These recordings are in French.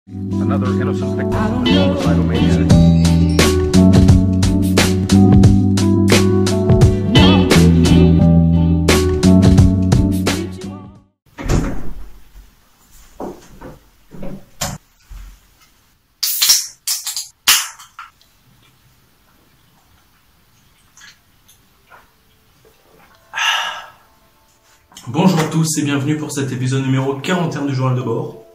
Another innocent victim of the homicidal maniac. Bonjour à tous et bienvenue pour cet épisode numéro 41 du journal de bord.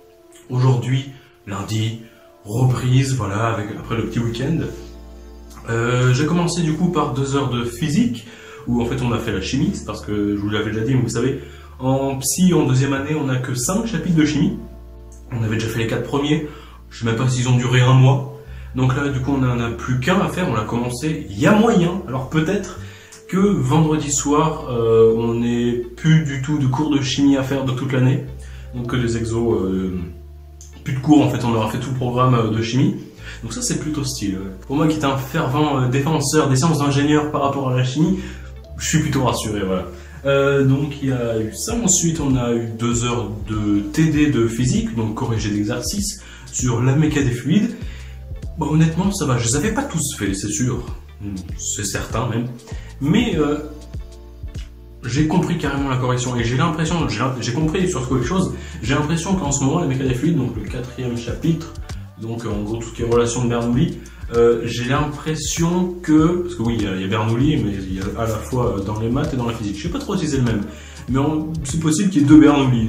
Aujourd'hui, lundi, reprise, voilà, après le petit week-end. J'ai commencé du coup par 2 heures de physique, où en fait on a fait la chimie, c'est parce que je vous l'avais déjà dit, mais vous savez, en psy, en deuxième année, on n'a que 5 chapitres de chimie. On avait déjà fait les 4 premiers, je sais même pas s'ils ont duré un mois. Donc là, du coup, on n'en a plus qu'un à faire, on l'a commencé, il y a moyen, alors peut-être que vendredi soir, on n'ait plus du tout de cours de chimie à faire de toute l'année, donc que des exos, plus de cours en fait, on aura fait tout le programme de chimie, donc ça c'est plutôt style. Pour moi qui est un fervent défenseur des sciences d'ingénieur par rapport à la chimie, je suis plutôt rassuré, voilà. Donc il y a eu ça, ensuite on a eu 2 heures de TD de physique, donc corrigé d'exercices, sur la méca des fluides. Bon, honnêtement ça va, je les avais pas tous faits, c'est sûr, c'est certain même. Mais j'ai compris carrément la correction et j'ai l'impression, j'ai compris surtout quelque chose, j'ai l'impression qu'en ce moment la méca des fluides, donc le 4e chapitre, donc en gros tout ce qui est relation de Bernoulli, j'ai l'impression que, parce que oui il y a Bernoulli, mais il y a à la fois dans les maths et dans la physique, je sais pas trop si c'est le même, mais c'est possible qu'il y ait 2 Bernoulli,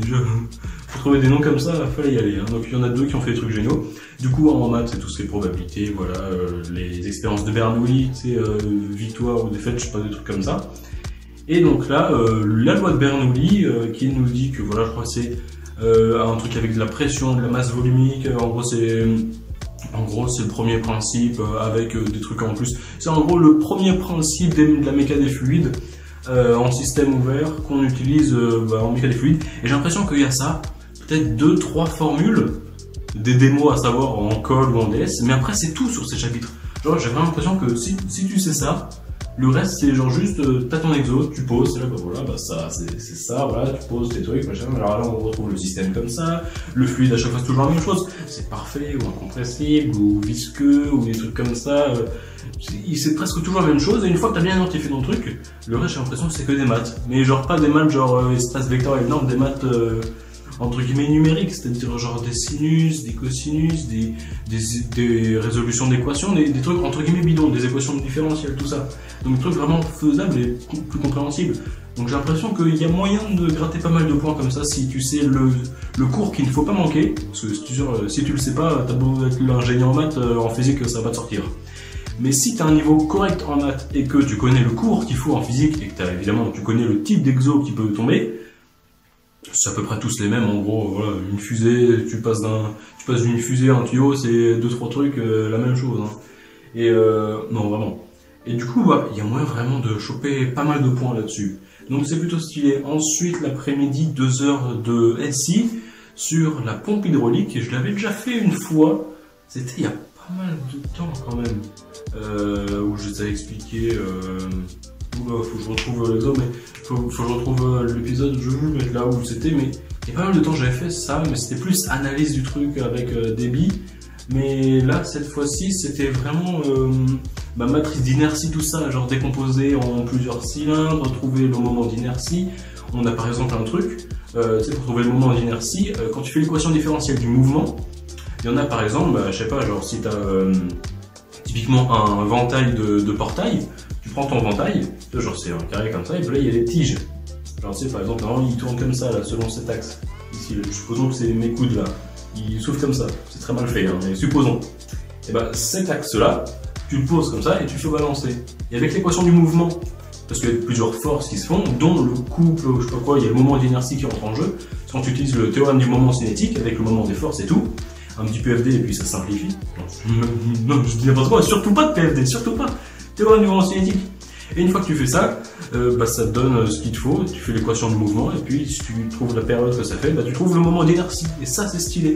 pour trouver des noms comme ça, il fallait y aller, hein. Donc il y en a 2 qui ont fait des trucs géniaux. Du coup en maths c'est tout ce qui est probabilité, voilà, les expériences de Bernoulli, c'est victoire ou défaite, je sais pas, des trucs comme ça. Et donc là, la loi de Bernoulli qui nous dit que voilà, je crois que c'est un truc avec de la pression, de la masse volumique, en gros c'est le premier principe avec des trucs en plus. C'est en gros le premier principe de la méca des fluides en système ouvert qu'on utilise en méca des fluides. Et j'ai l'impression qu'il y a ça, peut-être 2-3 formules, des démos à savoir en col ou en DS, mais après c'est tout sur ces chapitres. Genre j'ai vraiment l'impression que si tu sais ça, le reste c'est genre juste t'as ton exo, tu poses, et là bah voilà, bah ça c'est ça, voilà, tu poses tes trucs, machin. Alors là on retrouve le système comme ça, le fluide à chaque fois c'est toujours la même chose, c'est parfait ou incompressible ou visqueux ou des trucs comme ça, c'est presque toujours la même chose, et une fois que t'as bien identifié ton truc, le reste j'ai l'impression que c'est que des maths, mais genre pas des maths genre espace vectoriel, non, des maths entre guillemets numériques, c'est-à-dire genre des sinus, des cosinus, des résolutions d'équations, des trucs entre guillemets bidons, des équations différentielles, tout ça. Donc des trucs vraiment faisables et plus compréhensibles. Donc j'ai l'impression qu'il y a moyen de gratter pas mal de points comme ça si tu sais le cours qu'il ne faut pas manquer, parce que si tu le sais pas, t'as beau être l'ingénieur en maths, en physique ça va pas te sortir. Mais si tu as un niveau correct en maths et que tu connais le cours qu'il faut en physique et que évidemment tu connais le type d'exo qui peut tomber, c'est à peu près tous les mêmes, en gros, voilà, une fusée, tu passes d'une fusée à un tuyau, c'est 2-3 trucs, la même chose, hein. Et non, vraiment. Et du coup, il y a moyen vraiment de choper pas mal de points là-dessus. Donc c'est plutôt stylé. Ensuite, l'après-midi, 2 heures de SI sur la pompe hydraulique, et je l'avais déjà fait une fois, c'était il y a pas mal de temps quand même, où je t'avais expliqué... Oula, faut que je retrouve l'exo, mais faut que je retrouve l'épisode, je vais vous le mettre là où c'était, mais il y a pas mal de temps j'avais fait ça, mais c'était plus analyse du truc avec débit, mais là, cette fois-ci, c'était vraiment matrice d'inertie, tout ça, genre décomposé en plusieurs cylindres, trouver le moment d'inertie. On a par exemple un truc, tu sais, pour trouver le moment d'inertie, quand tu fais l'équation différentielle du mouvement, il y en a par exemple, je sais pas, genre si tu as typiquement un ventail de portail, tu prends ton ventail, genre c'est un carré comme ça, et puis là il y a des tiges. Genre tu sais par exemple, normalement il tourne comme ça là, selon cet axe. Ici, supposons que c'est mes coudes là, ils s'ouvrent comme ça, c'est très mal fait, hein, mais supposons. Et bah cet axe là, tu le poses comme ça et tu fais balancer. Et avec l'équation du mouvement, parce qu'il y a plusieurs forces qui se font, dont le couple, je sais pas quoi, il y a le moment d'inertie qui rentre en jeu, quand tu utilises le théorème du moment cinétique avec le moment des forces et tout, un petit PFD et puis ça simplifie. Non, je dis n'importe quoi, surtout pas de PFD, surtout pas. Théorème du moment cinétique. Et une fois que tu fais ça, ça te donne ce qu'il te faut, tu fais l'équation du mouvement, et puis si tu trouves la période que ça fait, tu trouves le moment d'inertie. Et ça, c'est stylé.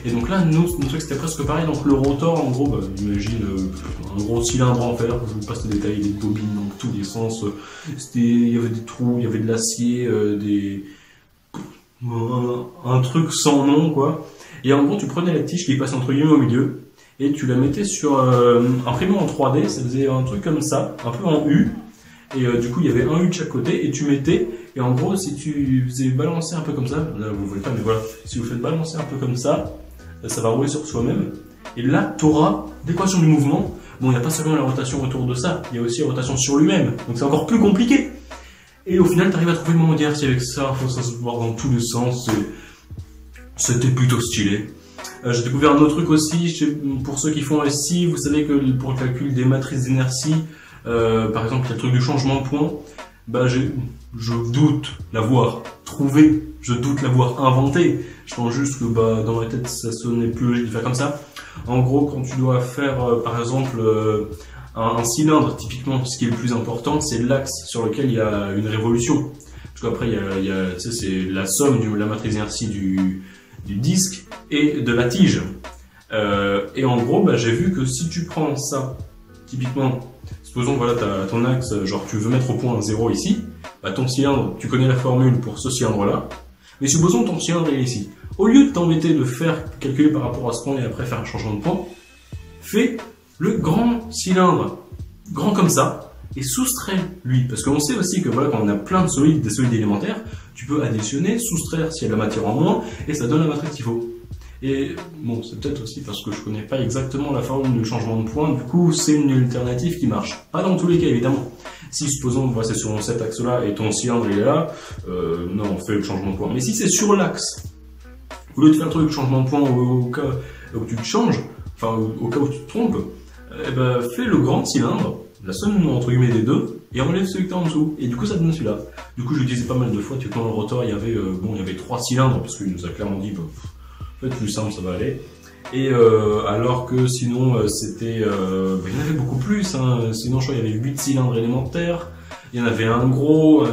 Et donc là, notre truc c'était presque pareil. Donc le rotor, en gros, imagine un gros cylindre en fer, je vous passe les détails, des bobines dans tous les sens. Il y avait des trous, il y avait de l'acier, un truc sans nom, quoi. Et en gros, tu prenais la tige qui passait entre guillemets au milieu, et tu la mettais sur imprimé en 3D, ça faisait un truc comme ça, un peu en U. Et du coup, il y avait un U de chaque côté, et tu mettais, et en gros, si tu faisais balancer un peu comme ça, là vous voyez pas, mais voilà, si vous faites balancer un peu comme ça va rouler sur soi-même. Et là, tu auras l'équation du mouvement. Bon, il n'y a pas seulement la rotation autour de ça, il y a aussi la rotation sur lui-même. Donc c'est encore plus compliqué. Et au final, tu arrives à trouver le moment d'inertie avec ça, faut ça se voir dans tous les sens. C'était plutôt stylé. J'ai découvert un autre truc aussi, pour ceux qui font SI, vous savez que pour le calcul des matrices d'inertie, par exemple, il y a le truc du changement de point, bah, je doute l'avoir trouvé, je doute l'avoir inventé. Je pense juste que bah, dans ma tête, ça sonnait plus logique de faire comme ça. En gros, quand tu dois faire, par exemple, un cylindre, typiquement, ce qui est le plus important, c'est l'axe sur lequel il y a une révolution. Parce qu'après, tu sais, c'est la somme de la matrice d'inertie du disque et de la tige. Et en gros, bah, j'ai vu que si tu prends ça, typiquement, supposons voilà, tu as ton axe, genre tu veux mettre au point 0 ici, bah, ton cylindre, tu connais la formule pour ce cylindre-là, mais supposons ton cylindre est ici. Au lieu de t'embêter de faire calculer par rapport à ce point et après faire un changement de point, fais le grand cylindre, grand comme ça, et soustrais-lui. Parce qu'on sait aussi que voilà, quand on a plein de solides, des solides élémentaires, tu peux additionner, soustraire s'il y a de la matière en moins, et ça donne la matrice qu'il faut. Et bon, c'est peut-être aussi parce que je connais pas exactement la formule du changement de point, du coup c'est une alternative qui marche. Pas dans tous les cas évidemment. Si supposons voilà, c'est sur cet axe-là et ton cylindre il est là, non, on fait le changement de point. Mais si c'est sur l'axe, au lieu de faire le truc de changement de point au cas où tu te changes, enfin au cas où tu te trompes, eh ben, fais le grand cylindre, la somme entre guillemets des deux, et enlève celui que tu as en dessous. Et du coup ça donne celui-là. Du coup je le disais pas mal de fois, tu sais, dans le rotor il y avait 3 cylindres, parce qu'il nous a clairement dit, en fait plus simple ça va aller. Et alors que sinon c'était, il y en avait beaucoup plus, hein. Sinon je crois qu'il y avait 8 cylindres élémentaires, il y en avait un gros,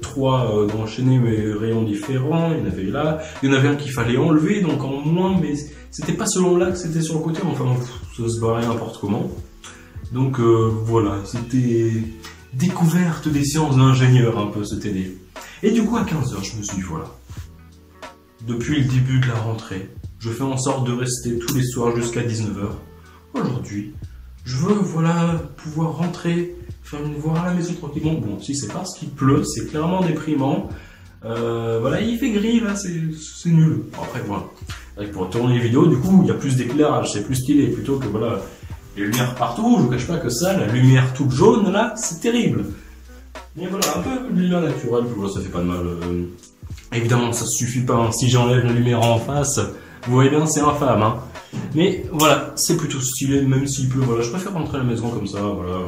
3 d'enchaîner mais rayons différents, il y en avait là, il y en avait un qu'il fallait enlever donc en moins, mais c'était pas selon l'axe, c'était sur le côté, enfin ça se barrait n'importe comment. Donc voilà, c'était découverte des sciences d'ingénieur un peu ce TD. Et du coup à 15 h je me suis dit voilà, depuis le début de la rentrée, je fais en sorte de rester tous les soirs jusqu'à 19 h. Aujourd'hui, je veux voilà, pouvoir rentrer, faire une voir à la maison tranquillement. Bon, si c'est parce qu'il pleut, c'est clairement déprimant. Voilà, il fait gris là, c'est nul. Bon, après voilà, pour tourner les vidéos, du coup, il y a plus d'éclairage, c'est plus stylé, plutôt que voilà, les lumières partout. Je vous cache pas que ça, la lumière toute jaune là, c'est terrible. Mais voilà, un peu de lumière naturelle, voilà, ça fait pas de mal. Évidemment, ça suffit pas, hein. Si j'enlève la lumière en face, vous voyez bien, c'est infâme, hein. Mais voilà, c'est plutôt stylé, même s'il pleut. Voilà, je préfère rentrer à la maison comme ça. Voilà,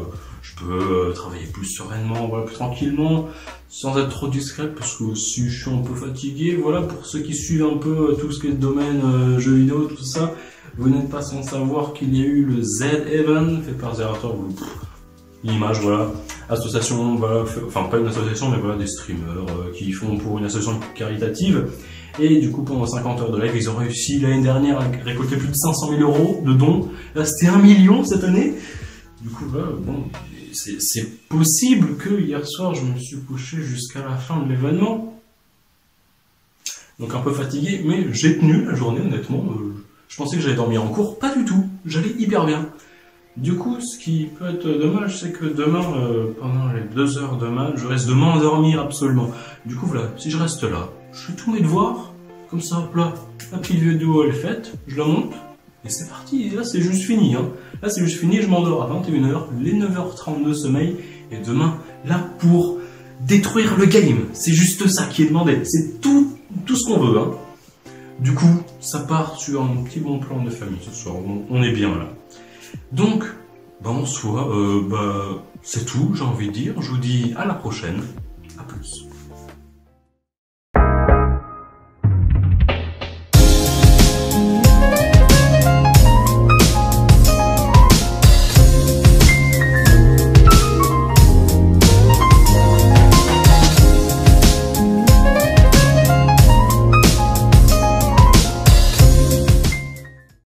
je peux travailler plus sereinement, voilà, plus tranquillement, sans être trop discret, parce que si je suis un peu fatigué, voilà, pour ceux qui suivent un peu tout ce qui est domaine jeux vidéo, tout ça, vous n'êtes pas sans savoir qu'il y a eu le Z-Event fait par Zerator. L'image, voilà, association, voilà, enfin pas une association, mais voilà, des streamers qui font pour une association caritative. Et du coup, pendant 50 heures de live, ils ont réussi l'année dernière à récolter plus de 500 000 € de dons. Là, c'était 1 million cette année. Du coup, là, bon, c'est possible que hier soir, je me suis couché jusqu'à la fin de l'événement. Donc un peu fatigué, mais j'ai tenu la journée, honnêtement. Je pensais que j'allais dormir en cours, pas du tout. J'allais hyper bien. Du coup, ce qui peut être dommage, c'est que demain, pendant les 2 heures de match, je risque de m'endormir absolument. Du coup, voilà, si je reste là, je fais tous mes devoirs, comme ça, hop là, la petite vidéo elle est faite, je la monte, et c'est parti, et là c'est juste fini, hein. Là c'est juste fini, je m'endors à 21 h, les 9 h 30 de sommeil, et demain, là, pour détruire le game, c'est juste ça qui est demandé, c'est tout ce qu'on veut, hein. Du coup, ça part sur un petit bon plan de famille ce soir, on est bien là. Donc, bah en soi, c'est tout, j'ai envie de dire. Je vous dis à la prochaine. À plus.